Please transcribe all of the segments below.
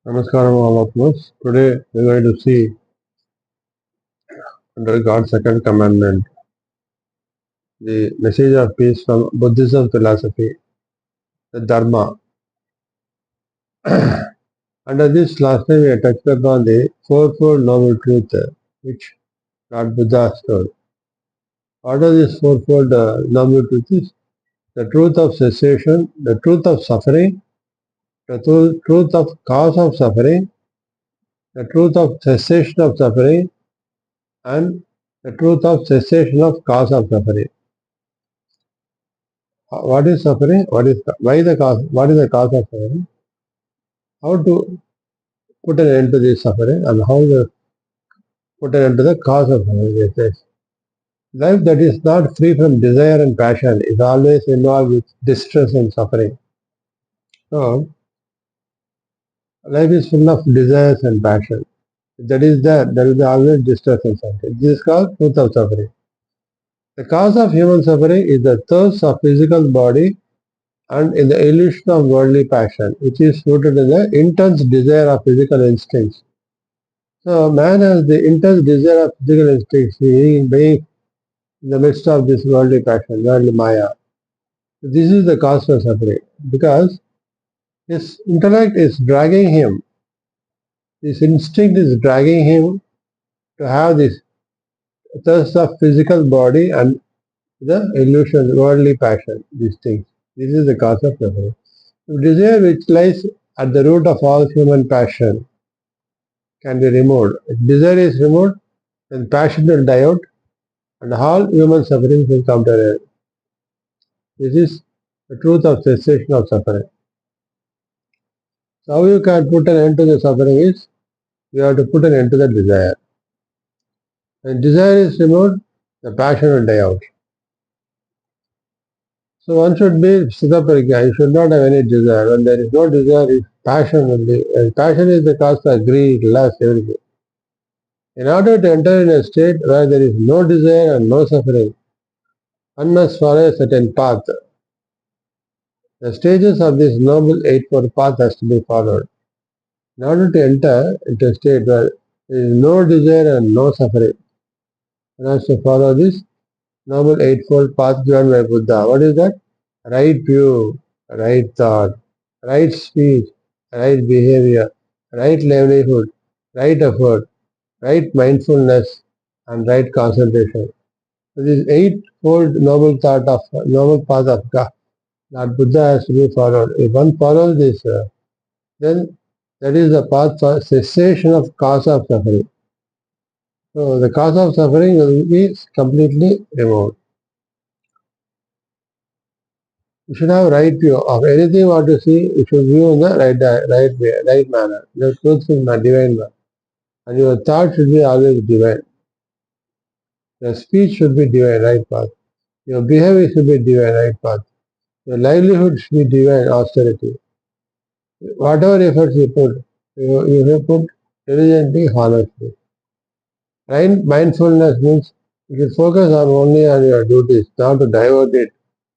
Namaskaram all of us. Today we are going to see under God's second commandment the message of peace from Buddhism philosophy, the Dharma. Under this last time we have touched upon the fourfold noble truth which Lord Buddha told. What are these fourfold noble truths? The truth of cessation, the truth of suffering, the truth of cause of suffering, the truth of cessation of suffering, and the truth of cessation of cause of suffering. What is suffering? Why the cause? What is the cause of suffering? How to put an end to this suffering, and how to put an end to the cause of suffering? It says, life that is not free from desire and passion is always involved with distress and suffering. So, life is full of desires and passion. If that is there will be always distress and suffering. This is called truth of suffering. The cause of human suffering is the thirst of physical body and in the illusion of worldly passion, which is rooted in the intense desire of physical instincts. So man has the intense desire of physical instincts, being in the midst of this worldly passion, worldly maya. This is the cause for suffering, because his intellect is dragging him, his instinct is dragging him to have this thirst of physical body and the illusion, worldly passion, these things. This is the cause of suffering. Desire, which lies at the root of all human passion, can be removed. If desire is removed, then passion will die out and all human suffering will come to an end. This is the truth of cessation of suffering. So how you can put an end to the suffering is, you have to put an end to the desire. When desire is removed, the passion will die out. So one should be Siddhaparigya. You should not have any desire. When there is no desire, passion will be. And passion is the cause of greed, lust, everything. In order to enter in a state where there is no desire and no suffering, one must follow a certain path. The stages of this noble eightfold path has to be followed. In order to enter into a state where there is no desire and no suffering, one has to follow this noble eightfold path given by Buddha. What is that? Right view, right thought, right speech, right behavior, right livelihood, right effort, right mindfulness, and right concentration. So this eightfold noble path of God, that Buddha has to be followed. If one follows this, then that is the path for cessation of cause of suffering. So the cause of suffering will be completely removed. You should have right view of anything what you see. You should view in the right way, right manner. The truth is my divine one, and your thought should be always divine. Your speech should be divine, right path. Your behavior should be divine, right path. Your livelihood should be divine, austerity. Whatever efforts you put, you have put diligently, honestly. Right mindfulness means you should focus on only on your duties, not to divert it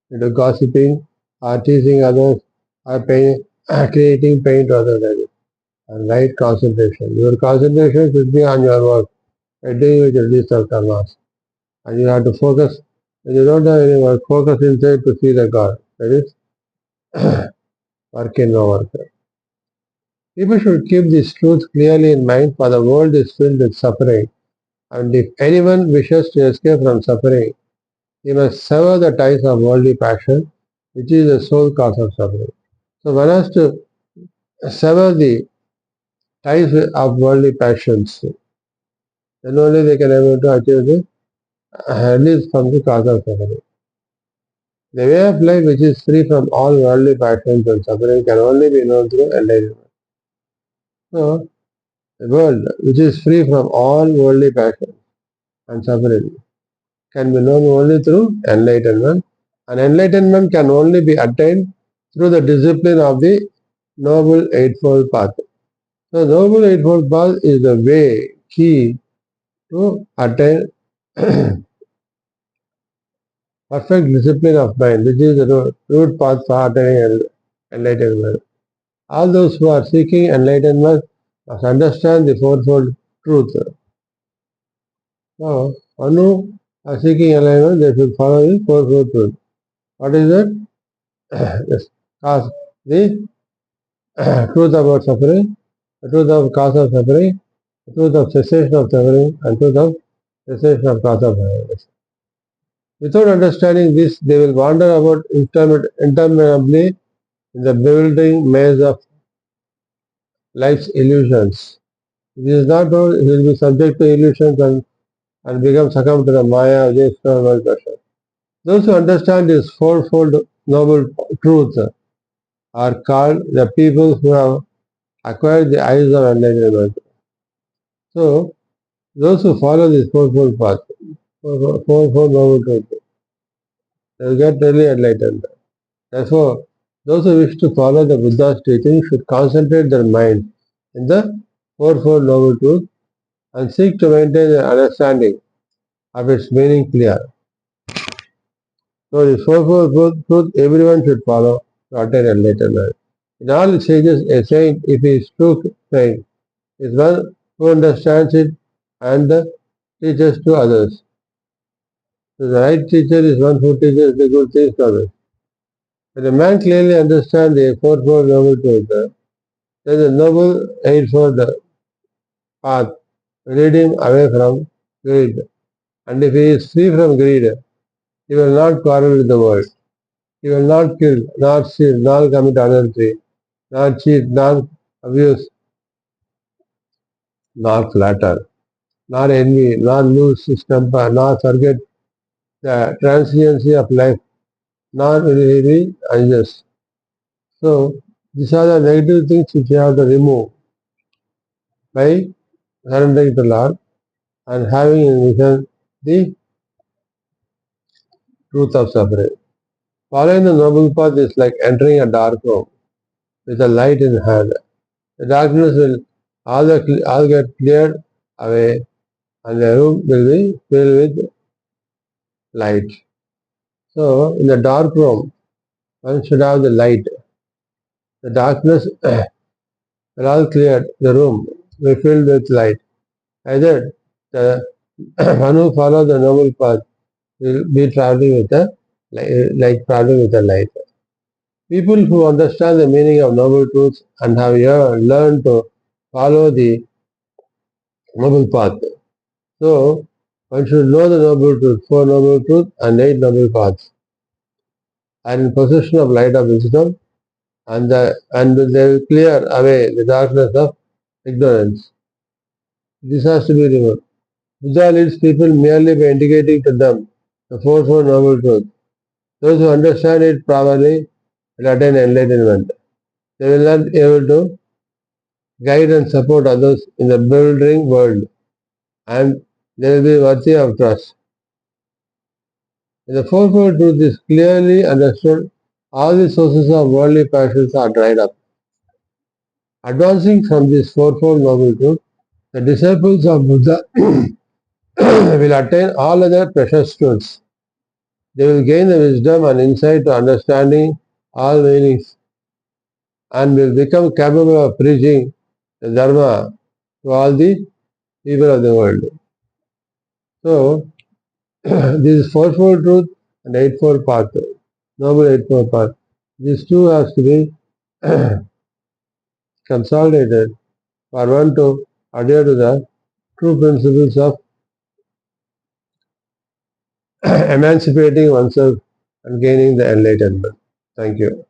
into gossiping or teasing others or creating pain to others. And right concentration. Your concentration should be on your work, doing with your list of karmas. And you have to focus. When you don't have any work, focus inside to see the God. That is work in no work. People should keep this truth clearly in mind, for the world is filled with suffering. And if anyone wishes to escape from suffering, he must sever the ties of worldly passion, which is the sole cause of suffering. So one has to sever the ties of worldly passions. Then only they can able to achieve the release from the cause of suffering. The way of life which is free from all worldly passions and suffering can only be known through enlightenment. So, the world which is free from all worldly passions and suffering can be known only through enlightenment, and enlightenment can only be attained through the discipline of the Noble Eightfold Path. The Noble Eightfold Path is the way, key to attain perfect discipline of mind, which is the root path for attaining enlightenment. All those who are seeking enlightenment must understand the fourfold truth. Now, one who are seeking enlightenment, they should follow the fourfold truth. What is it? Yes, cause the truth about suffering, the truth of cause of suffering, the truth of cessation of suffering, and truth of cessation of cause of suffering. Without understanding this, they will wander about interminably in the bewildering maze of life's illusions. If he is not known, he will be subject to illusions and become succumb to the maya of this world pressure. Those who understand this fourfold noble truth are called the people who have acquired the eyes of enlightenment. So, those who follow this fourfold path, fourfold noble truth, they will get really enlightened. Therefore, those who wish to follow the Buddha's teaching should concentrate their mind in the fourfold noble truth and seek to maintain their understanding of its meaning clear. So this fourfold truth everyone should follow to attain enlightenment. In all stages, a saint, if he is true saint, is one who understands it and teaches to others. So the right teacher is one who teaches the good things to others. When a man clearly understands the fourfold noble truth, then the noble eightfold path will lead him away from greed. And if he is free from greed, he will not quarrel with the world. He will not kill, nor steal, nor commit adultery, nor cheat, nor abuse, nor flatter, nor envy, nor lose his temper, nor forget the transiency of life, nor will he be unjust. So, these are the negative things which you have to remove by surrendering to Lord and having in vision the truth of suffering. Following the noble path is like entering a dark room with a light in hand. The darkness will all get cleared away and the room will be filled with light. So, in the dark room, one should have the light. The darkness will all cleared, the room will be filled with light. Either the one who follows the noble path will be traveling with the like traveling with the light. People who understand the meaning of noble truths and have learned to follow the noble path. So, one should know the noble truth, four noble truths and eight noble paths, are in possession of light of wisdom, and they will clear away the darkness of ignorance. This has to be removed. Buddha leads people merely by indicating to them the fourfold noble truth. Those who understand it properly will attain enlightenment. They will not be able to guide and support others in the bewildering world, and they will be worthy of trust. When the fourfold truth is clearly understood, all the sources of worldly passions are dried up. Advancing from this fourfold noble truth, the disciples of Buddha will attain all other precious truths. They will gain the wisdom and insight to understanding all meanings and will become capable of preaching the Dharma to all the people of the world. So, this is fourfold truth and eightfold path, noble eightfold path. These two has to be consolidated for one to adhere to the true principles of emancipating oneself and gaining the enlightenment. Thank you.